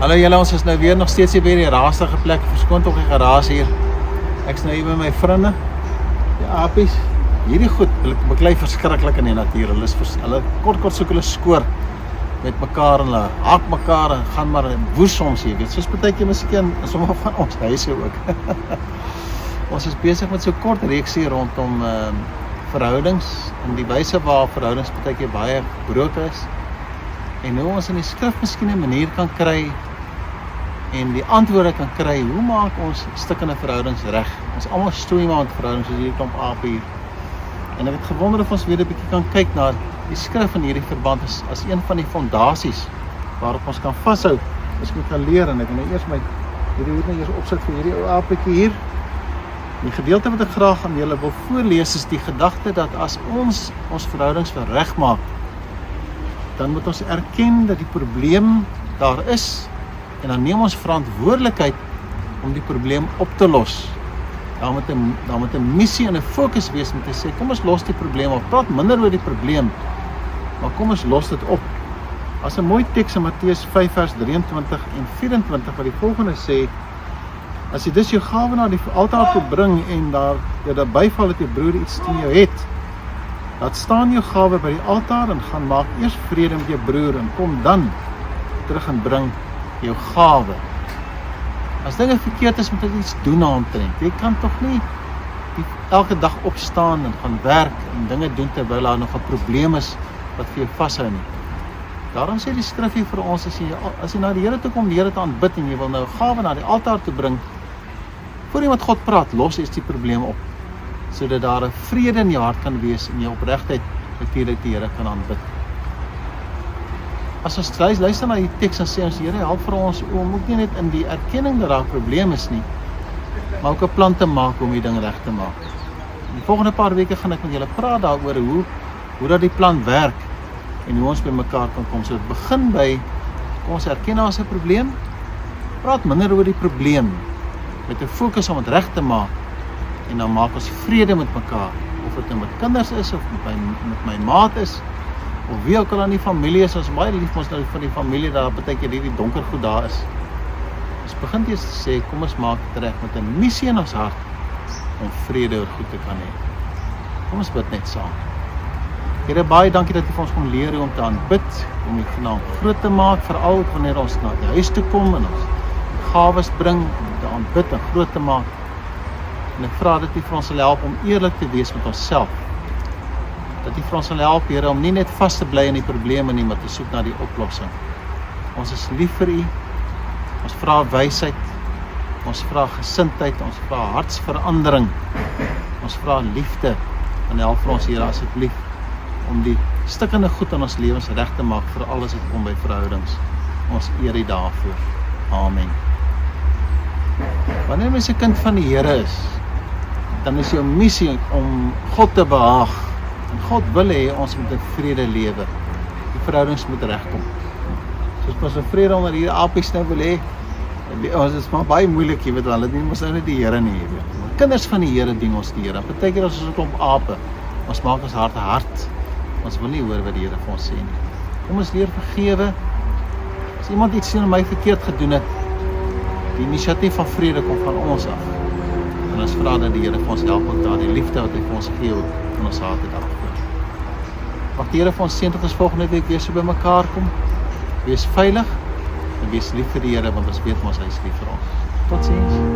Hallo julle, ons is nou weer nog steeds hier by die raastige plek, verskoon tog die geraas hier. Ek is nou hier by my vriende, die apies. Hierdie goed beklei verskriklik in die natuur. Hulle kort soek hulle skoor met mekaar en hulle haak mekaar en gaan maar woes soms, jy weet. Soos partykeer miskien in sommige van ons huise ook. Ons is besig met so kort reeksie rondom verhoudings en die wyse waar verhoudings partykeer baie gebroken is. En hoe ons in die skrif miskien 'n manier kan kry en die antwoorde kan kry, hoe maak ons stukkende verhoudings reg? Ons almal stoei maar aan verhoudings soos hierdie klomp ape hier. En ek het gewonder of ons weer 'n bietjie kan kyk na die skrif in hierdie verband as een van die fondasies waarop ons kan vashou, as ek kan leer. En ek wil nou eers hierdie hoed nou eers opsit vir hierdie ou apetjie hier. Die gedeelte wat ek graag aan julle wil voorlees is die gedagte dat as ons verhoudings wil regmaak, dan moet ons erken dat die probleem daar is en dan neem ons verantwoordelikheid om die probleem op te los. Daar moet 'n missie en 'n fokus wees om te sê, kom ons los die probleem op, praat minder oor die probleem, maar kom ons los dit op. As 'n mooi teks in Matteus 5 vers 23 en 24 wat die volgende sê, as jy dus jou gawe na die altaar toe bring en daar byval dat jou broer iets teen jou het, laat staan jou gawe by die altaar en gaan maak eers vrede met jou broer en kom dan terug en bring jou gawe. As dinge verkeerd is, moet jy iets doen aantrent. Jy kan tog nie elke dag opstaan en gaan werk en dinge doen terwyl daar nog 'n probleem is wat vir jou vashou nie. Daarom sê die skrif hier vir ons, as jy na die Here toe kom, die Here te aanbid en jy wil nou gawe na die altaar toe bring, voor jy met God praat, los is die probleem op, sodat daar 'n vrede in jou hart kan wees en jy opregtheid natuurlik die Here kan aanbid. As ons luister na die teks en sê ons, Here help vir ons om ook nie net in die erkenning dat daar 'n probleem is nie, maar ook 'n plan te maak om die ding reg te maak. In die volgende paar weke gaan ek met julle praat daaroor hoe dat die plan werk en hoe ons by mekaar kan kom. So dit begin by, kom ons erken daar is 'n probleem, praat minder oor die probleem, met 'n fokus om dit reg te maak, en dan maak ons vrede met mekaar, of dit nou met kinders is, of met my maat is, of wie ook al in die familie is. Ons baie lief ons nou van die familie, daar partykeer hierdie donker goed daar is. Ons begin eers te sê, kom ons maak dit reg met 'n missie in ons hart, om vrede oor goed te kan hê. Kom ons bid net saam. Here, baie dankie dat U vir ons kom leer hoe om te aanbid, om U naam groot te maak, veral wanneer ons na die huis toe kom en ons gawes bring, om te aanbid en groot te maak. En ek vra dat U vir ons sal help om eerlik te wees met onsself. Dat U vir ons sal help, Here, om nie net vas te bly in die probleme nie, maar te soek na die oplossing. Ons is lief vir U, ons vra wysheid, ons vra gesindheid, ons vra hartsverandering, ons vra liefde, en help vir ons, Here, asseblief, om die stikkende goed in ons lewens reg te maak, vir alles wat kom by verhoudings. Ons eer U daarvoor. Amen. Wanneer mens 'n kind van die Here is, dan is jou missie om God te behaag. En God wil hê ons moet in vrede lewe. Die verhoudings moet regkom. Soos ons in vrede onder hierdie apies nou wil hê, ons is maar baie moeilik, jy weet wel, dit nie mos nou net die Here nie, jy weet. Maar kinders van die Here dien ons die Here. Partykeer as ons 'n klomp ape, ons maak ons harte hard. Ons wil nie hoor wat die Here vir ons sê nie. Kom ons leer vergewe. As iemand iets aan my verkeerd gedoen het, die inisiatief van vrede kom van ons af. En ons vra dat die Here vir ons help om daar die liefde wat hy vir ons gee in ons harte daarvoor. Mag die Here vir ons seën tot ons volgende week weer so by mekaar kom. Wees veilig en wees lief vir die Here, want ons weet mos hy is lief vir ons. Totsiens.